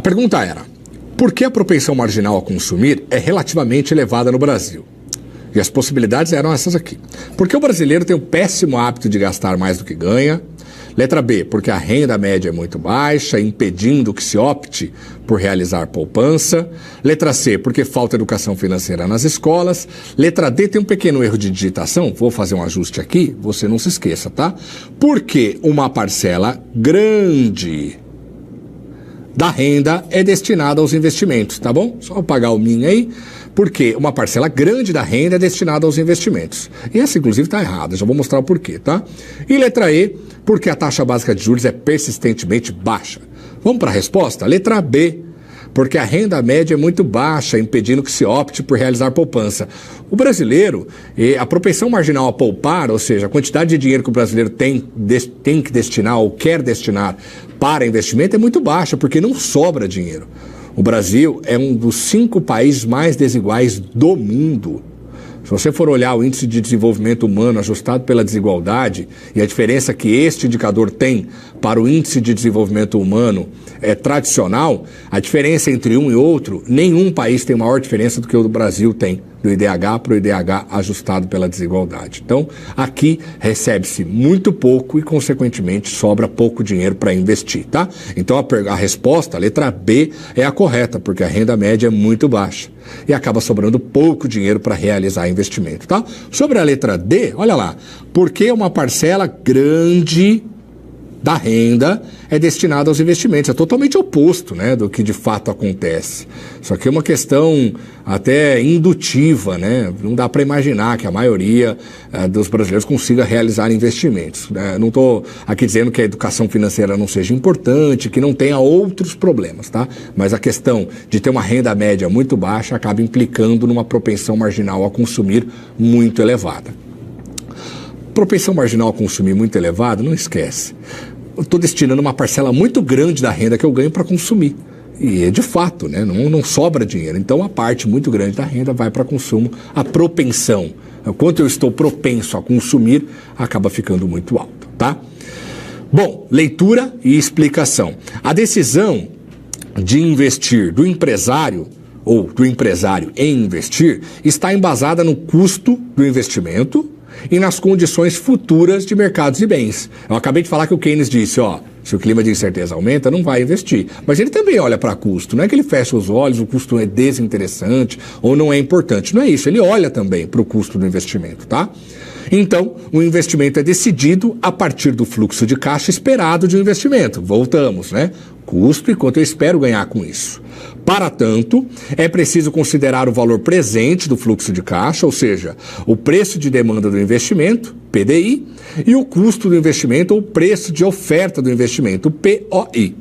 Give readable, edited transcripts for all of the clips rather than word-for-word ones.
pergunta era: por que a propensão marginal a consumir é relativamente elevada no Brasil? E as possibilidades eram essas aqui. Porque o brasileiro tem o péssimo hábito de gastar mais do que ganha. Letra B, porque a renda média é muito baixa, impedindo que se opte por realizar poupança. Letra C, porque falta educação financeira nas escolas. Letra D, tem um pequeno erro de digitação, vou fazer um ajuste aqui, você não se esqueça, tá? Porque uma parcela grande da renda é destinada aos investimentos, tá bom? Só apagar o min aí. Porque uma parcela grande da renda é destinada aos investimentos. E essa, inclusive, está errada. Já vou mostrar o porquê, tá? E letra E, porque a taxa básica de juros é persistentemente baixa. Vamos para a resposta? Letra B, porque a renda média é muito baixa, impedindo que se opte por realizar poupança. O brasileiro, a propensão marginal a poupar, ou seja, a quantidade de dinheiro que o brasileiro tem que destinar ou quer destinar para investimento é muito baixa, porque não sobra dinheiro. O Brasil é um dos 5 países mais desiguais do mundo. Se você for olhar o índice de desenvolvimento humano ajustado pela desigualdade e a diferença que este indicador tem para o índice de desenvolvimento humano tradicional, a diferença entre um e outro, nenhum país tem maior diferença do que o do Brasil tem, do IDH para o IDH ajustado pela desigualdade. Então, aqui recebe-se muito pouco e, consequentemente, sobra pouco dinheiro para investir, tá? Então, a resposta, a letra B, é a correta, porque a renda média é muito baixa e acaba sobrando pouco dinheiro para realizar investimento, tá? Sobre a letra D, olha lá, porque uma parcela grande da renda é destinada aos investimentos. É totalmente oposto, né, do que de fato acontece. Isso aqui é uma questão até indutiva, né? Não dá para imaginar que a maioria dos brasileiros consiga realizar investimentos. Não estou aqui dizendo que a educação financeira não seja importante, que não tenha outros problemas, tá? Mas a questão de ter uma renda média muito baixa acaba implicando numa propensão marginal a consumir muito elevada. Propensão marginal a consumir muito elevada, não esquece. Eu estou destinando uma parcela muito grande da renda que eu ganho para consumir. E de fato, né, não sobra dinheiro. Então a parte muito grande da renda vai para consumo. A propensão, quanto eu estou propenso a consumir, acaba ficando muito alta, tá? Bom, leitura e explicação. A decisão de investir do empresário ou do empresário em investir está embasada no custo do investimento e nas condições futuras de mercados e bens. Eu acabei de falar que o Keynes disse, ó, se o clima de incerteza aumenta, não vai investir. Mas ele também olha para custo, não é que ele fecha os olhos, o custo é desinteressante ou não é importante, não é isso, ele olha também para o custo do investimento, tá? Então, o investimento é decidido a partir do fluxo de caixa esperado de um investimento. Voltamos, né? Custo e quanto eu espero ganhar com isso. Para tanto, é preciso considerar o valor presente do fluxo de caixa, ou seja, o preço de demanda do investimento, PDI, e o custo do investimento, ou preço de oferta do investimento, POI.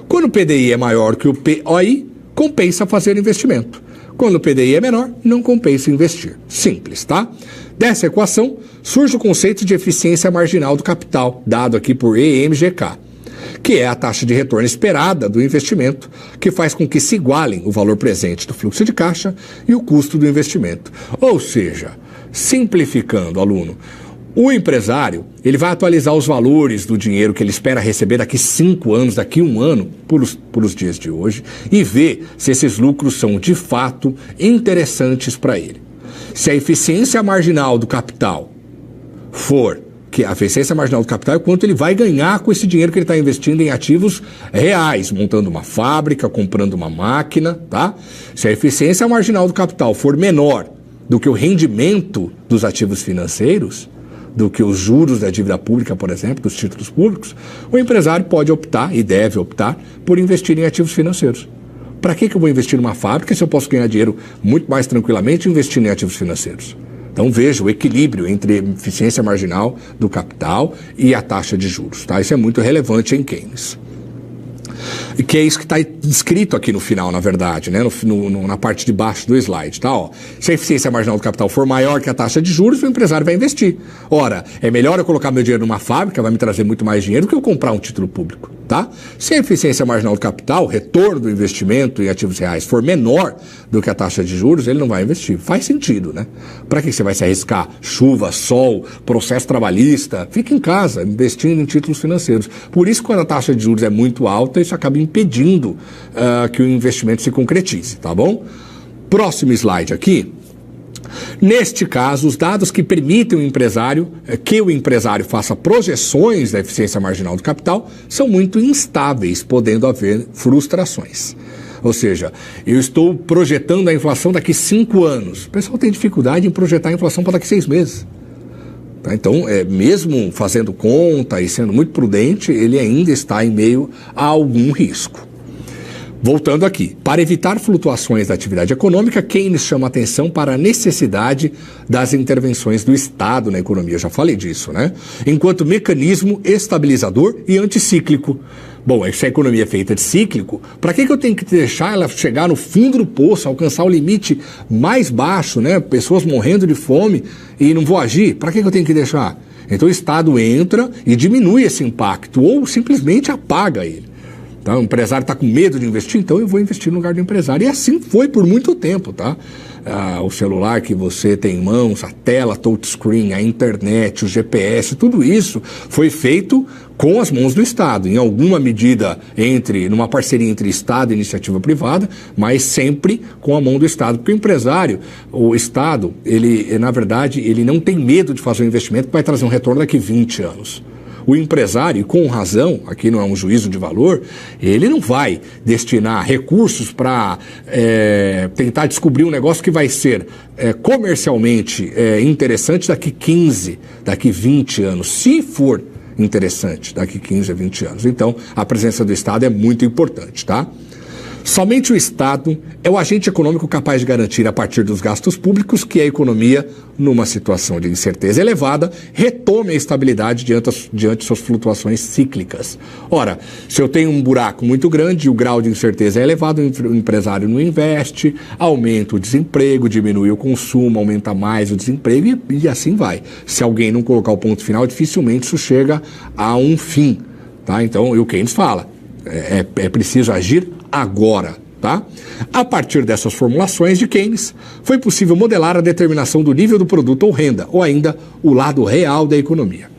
Quando o PDI é maior que o POI, compensa fazer investimento. Quando o PDI é menor, não compensa investir. Simples, tá? Dessa equação, surge o conceito de eficiência marginal do capital, dado aqui por EMGK, que é a taxa de retorno esperada do investimento, que faz com que se igualem o valor presente do fluxo de caixa e o custo do investimento. Ou seja, simplificando, aluno, o empresário ele vai atualizar os valores do dinheiro que ele espera receber daqui 5 anos, daqui 1 ano, por os dias de hoje, e ver se esses lucros são de fato interessantes para ele. Se a eficiência marginal do capital for, que a eficiência marginal do capital é quanto ele vai ganhar com esse dinheiro que ele está investindo em ativos reais, montando uma fábrica, comprando uma máquina, tá? Se a eficiência marginal do capital for menor do que o rendimento dos ativos financeiros, do que os juros da dívida pública, por exemplo, dos títulos públicos, o empresário pode optar, e deve optar, por investir em ativos financeiros. Para que eu vou investir numa fábrica se eu posso ganhar dinheiro muito mais tranquilamente investindo em ativos financeiros? Então veja o equilíbrio entre a eficiência marginal do capital e a taxa de juros, tá? Isso é muito relevante em Keynes. E que é isso que está escrito aqui no final, na verdade, né? Na parte de baixo do slide, tá? Ó, se a eficiência marginal do capital for maior que a taxa de juros, o empresário vai investir. Ora, é melhor eu colocar meu dinheiro numa fábrica, vai me trazer muito mais dinheiro do que eu comprar um título público. Tá? Se a eficiência marginal do capital, o retorno do investimento em ativos reais, for menor do que a taxa de juros, ele não vai investir. Faz sentido, né? Para que você vai se arriscar? Chuva, sol, processo trabalhista? Fica em casa, investindo em títulos financeiros. Por isso, quando a taxa de juros é muito alta, isso acaba impedindo que o investimento se concretize, tá bom? Próximo slide aqui. Neste caso, os dados que permitem que o empresário faça projeções da eficiência marginal do capital são muito instáveis, podendo haver frustrações. Ou seja, eu estou projetando a inflação daqui 5 anos. O pessoal tem dificuldade em projetar a inflação para daqui 6 meses. Tá? Então, mesmo fazendo conta e sendo muito prudente, ele ainda está em meio a algum risco. Voltando aqui, para evitar flutuações da atividade econômica, Keynes chama atenção para a necessidade das intervenções do Estado na economia. Eu já falei disso, né? Enquanto mecanismo estabilizador e anticíclico. Bom, se a economia é feita de cíclico, para que eu tenho que deixar ela chegar no fundo do poço, alcançar o limite mais baixo, né? Pessoas morrendo de fome e não vou agir? Para que eu tenho que deixar? Então o Estado entra e diminui esse impacto ou simplesmente apaga ele. Então, o empresário está com medo de investir, então eu vou investir no lugar do empresário. E assim foi por muito tempo, tá? O celular que você tem em mãos, a tela touchscreen, a internet, o GPS, tudo isso foi feito com as mãos do Estado. Em alguma medida numa parceria entre Estado e iniciativa privada, mas sempre com a mão do Estado. Porque o empresário, o Estado, ele, na verdade, ele não tem medo de fazer um investimento que vai trazer um retorno daqui 20 anos. O empresário, com razão, aqui não é um juízo de valor, ele não vai destinar recursos para tentar descobrir um negócio que vai ser comercialmente interessante daqui 15, daqui 20 anos, se for interessante daqui 15 a 20 anos. Então, a presença do Estado é muito importante, tá? Somente o Estado é o agente econômico capaz de garantir, a partir dos gastos públicos, que a economia, numa situação de incerteza elevada, retome a estabilidade diante suas flutuações cíclicas. Ora, se eu tenho um buraco muito grande e o grau de incerteza é elevado, o empresário não investe, aumenta o desemprego, diminui o consumo, aumenta mais o desemprego e assim vai. Se alguém não colocar o ponto final, dificilmente isso chega a um fim. Tá? Então, o Keynes fala, é preciso agir agora, tá? A partir dessas formulações de Keynes, foi possível modelar a determinação do nível do produto ou renda, ou ainda o lado real da economia.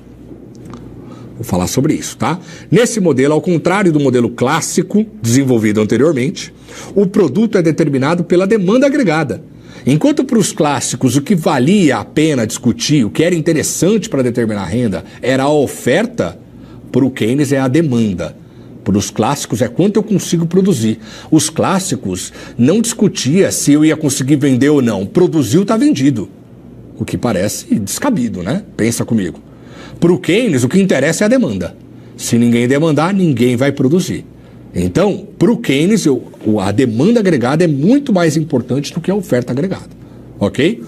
Vou falar sobre isso, tá? Nesse modelo, ao contrário do modelo clássico desenvolvido anteriormente, o produto é determinado pela demanda agregada. Enquanto para os clássicos o que valia a pena discutir, o que era interessante para determinar a renda, era a oferta, para o Keynes é a demanda. Para os clássicos é quanto eu consigo produzir. Os clássicos não discutia se eu ia conseguir vender ou não. Produziu, está vendido. O que parece descabido, né? Pensa comigo. Para o Keynes, o que interessa é a demanda. Se ninguém demandar, ninguém vai produzir. Então, para o Keynes, a demanda agregada é muito mais importante do que a oferta agregada. Ok?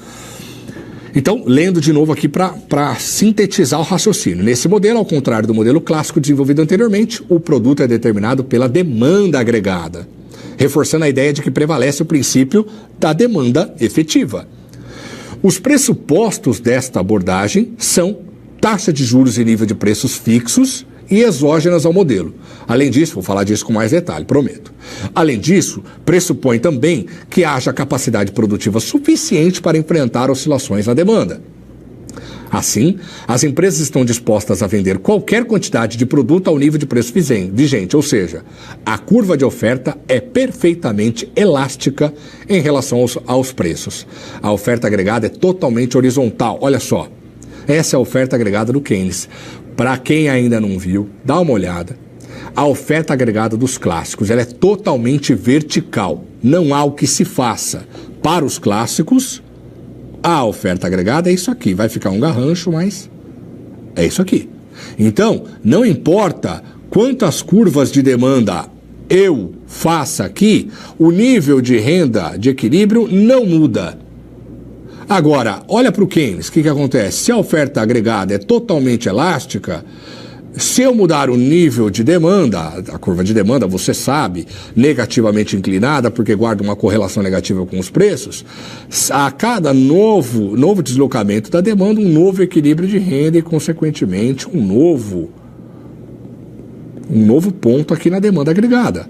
Então, lendo de novo aqui para sintetizar o raciocínio. Nesse modelo, ao contrário do modelo clássico desenvolvido anteriormente, o produto é determinado pela demanda agregada, reforçando a ideia de que prevalece o princípio da demanda efetiva. Os pressupostos desta abordagem são taxa de juros e nível de preços fixos e exógenas ao modelo. Além disso, vou falar disso com mais detalhe, prometo. Além disso, pressupõe também que haja capacidade produtiva suficiente para enfrentar oscilações na demanda. Assim, as empresas estão dispostas a vender qualquer quantidade de produto ao nível de preço vigente, ou seja, a curva de oferta é perfeitamente elástica em relação aos preços. A oferta agregada é totalmente horizontal. Olha só, essa é a oferta agregada do Keynes. Para quem ainda não viu, dá uma olhada. A oferta agregada dos clássicos, ela é totalmente vertical. Não há o que se faça. Para os clássicos, a oferta agregada é isso aqui. Vai ficar um garrancho, mas é isso aqui. Então, não importa quantas curvas de demanda eu faça aqui, o nível de renda de equilíbrio não muda. Agora, olha para o Keynes, o que acontece? Se a oferta agregada é totalmente elástica, se eu mudar o nível de demanda, a curva de demanda, você sabe, negativamente inclinada, porque guarda uma correlação negativa com os preços, a cada novo deslocamento da demanda, um novo equilíbrio de renda e, consequentemente, um novo um novo ponto aqui na demanda agregada.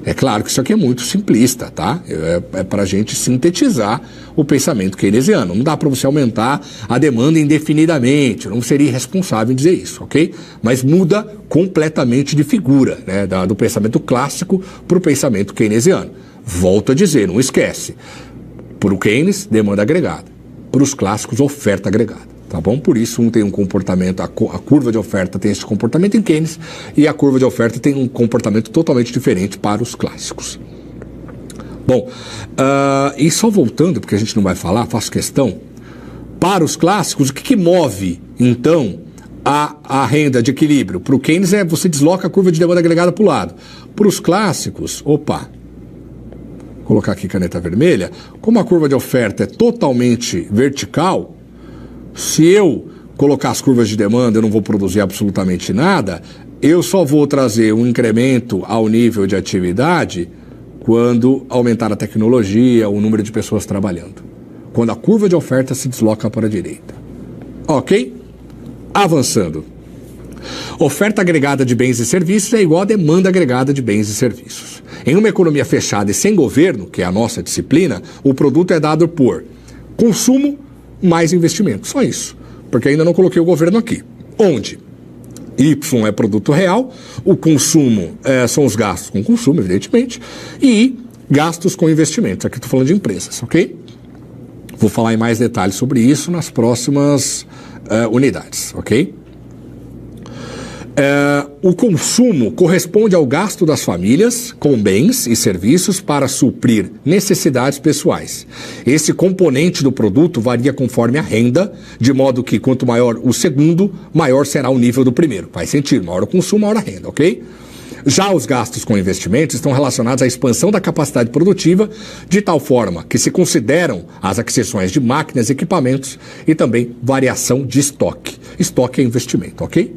É claro que isso aqui é muito simplista, tá? É para a gente sintetizar o pensamento keynesiano. Não dá para você aumentar a demanda indefinidamente, não seria irresponsável em dizer isso, ok? Mas muda completamente de figura, né? Do pensamento clássico para o pensamento keynesiano. Volto a dizer, não esquece. Para o Keynes, demanda agregada. Para os clássicos, oferta agregada. Tá bom? Por isso, um tem um comportamento, a curva de oferta tem esse comportamento em Keynes e a curva de oferta tem um comportamento totalmente diferente para os clássicos. Bom, e só voltando, porque a gente não vai falar, faço questão, para os clássicos, o que move, então, a renda de equilíbrio? Para o Keynes você desloca a curva de demanda agregada para o lado. Para os clássicos, vou colocar aqui caneta vermelha, como a curva de oferta é totalmente vertical, se eu colocar as curvas de demanda, eu não vou produzir absolutamente nada, eu só vou trazer um incremento ao nível de atividade quando aumentar a tecnologia, o número de pessoas trabalhando. Quando a curva de oferta se desloca para a direita. Ok? Avançando. Oferta agregada de bens e serviços é igual a demanda agregada de bens e serviços. Em uma economia fechada e sem governo, que é a nossa disciplina, o produto é dado por consumo mais investimento. Só isso. Porque ainda não coloquei o governo aqui. Onde Y é produto real, o consumo são os gastos com consumo, evidentemente, e gastos com investimentos. Aqui estou falando de empresas, ok? Vou falar em mais detalhes sobre isso nas próximas unidades, ok? O consumo corresponde ao gasto das famílias com bens e serviços para suprir necessidades pessoais. Esse componente do produto varia conforme a renda, de modo que quanto maior o segundo, maior será o nível do primeiro. Faz sentido, maior o consumo, maior a renda, ok? Já os gastos com investimentos estão relacionados à expansão da capacidade produtiva, de tal forma que se consideram as aquisições de máquinas e equipamentos e também variação de estoque. Estoque é investimento, ok?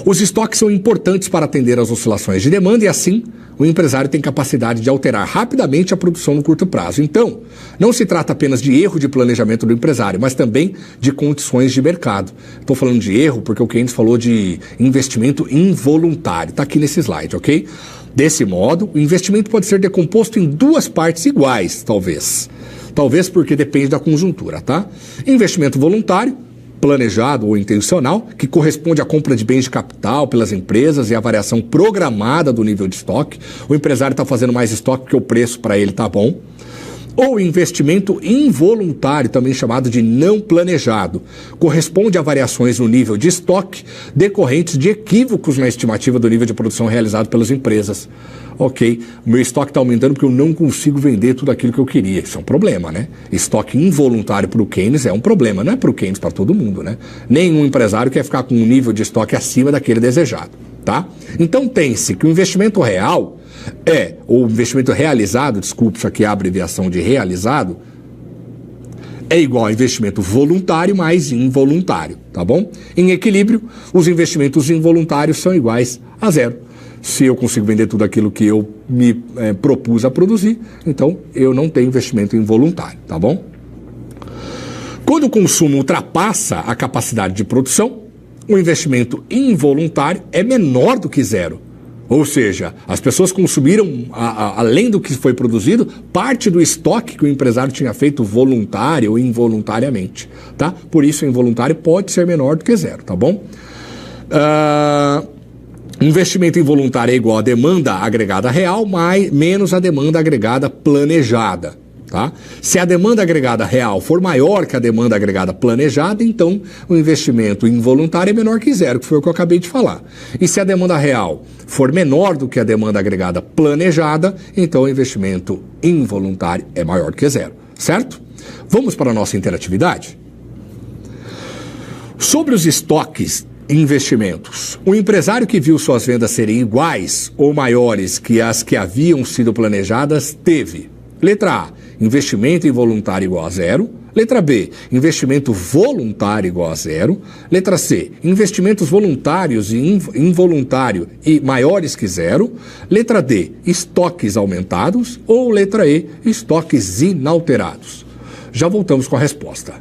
Os estoques são importantes para atender às oscilações de demanda e, assim, o empresário tem capacidade de alterar rapidamente a produção no curto prazo. Então, não se trata apenas de erro de planejamento do empresário, mas também de condições de mercado. Estou falando de erro porque o Keynes falou de investimento involuntário. Está aqui nesse slide, ok? Desse modo, o investimento pode ser decomposto em duas partes iguais, talvez. Talvez porque depende da conjuntura, tá? Investimento voluntário, planejado ou intencional, que corresponde à compra de bens de capital pelas empresas e à variação programada do nível de estoque. O empresário está fazendo mais estoque porque o preço para ele está bom. Ou investimento involuntário, também chamado de não planejado, corresponde a variações no nível de estoque decorrentes de equívocos na estimativa do nível de produção realizado pelas empresas. Ok, o meu estoque está aumentando porque eu não consigo vender tudo aquilo que eu queria. Isso é um problema, né? Estoque involuntário para o Keynes é um problema, não é para o Keynes, para todo mundo, né? Nenhum empresário quer ficar com um nível de estoque acima daquele desejado, tá? Então pense que o investimento real ou investimento realizado, desculpe, isso aqui é a abreviação de realizado, é igual a investimento voluntário mais involuntário, tá bom? Em equilíbrio, os investimentos involuntários são iguais a zero. Se eu consigo vender tudo aquilo que eu me propus a produzir, então eu não tenho investimento involuntário, tá bom? Quando o consumo ultrapassa a capacidade de produção, o investimento involuntário é menor do que zero. Ou seja, as pessoas consumiram, além do que foi produzido, parte do estoque que o empresário tinha feito voluntário ou involuntariamente, tá? Por isso, o involuntário pode ser menor do que zero, tá bom? Investimento involuntário é igual a demanda agregada real menos a demanda agregada planejada. Tá? Se a demanda agregada real for maior que a demanda agregada planejada, então o investimento involuntário é menor que zero, que foi o que eu acabei de falar. E se a demanda real for menor do que a demanda agregada planejada, então o investimento involuntário é maior que zero, certo? Vamos para a nossa interatividade? Sobre os estoques e investimentos, o empresário que viu suas vendas serem iguais ou maiores que as que haviam sido planejadas teve: letra A, investimento involuntário igual a zero. Letra B, investimento voluntário igual a zero. Letra C, investimentos voluntários e involuntário e maiores que zero. Letra D, estoques aumentados. Ou letra E, estoques inalterados. Já voltamos com a resposta.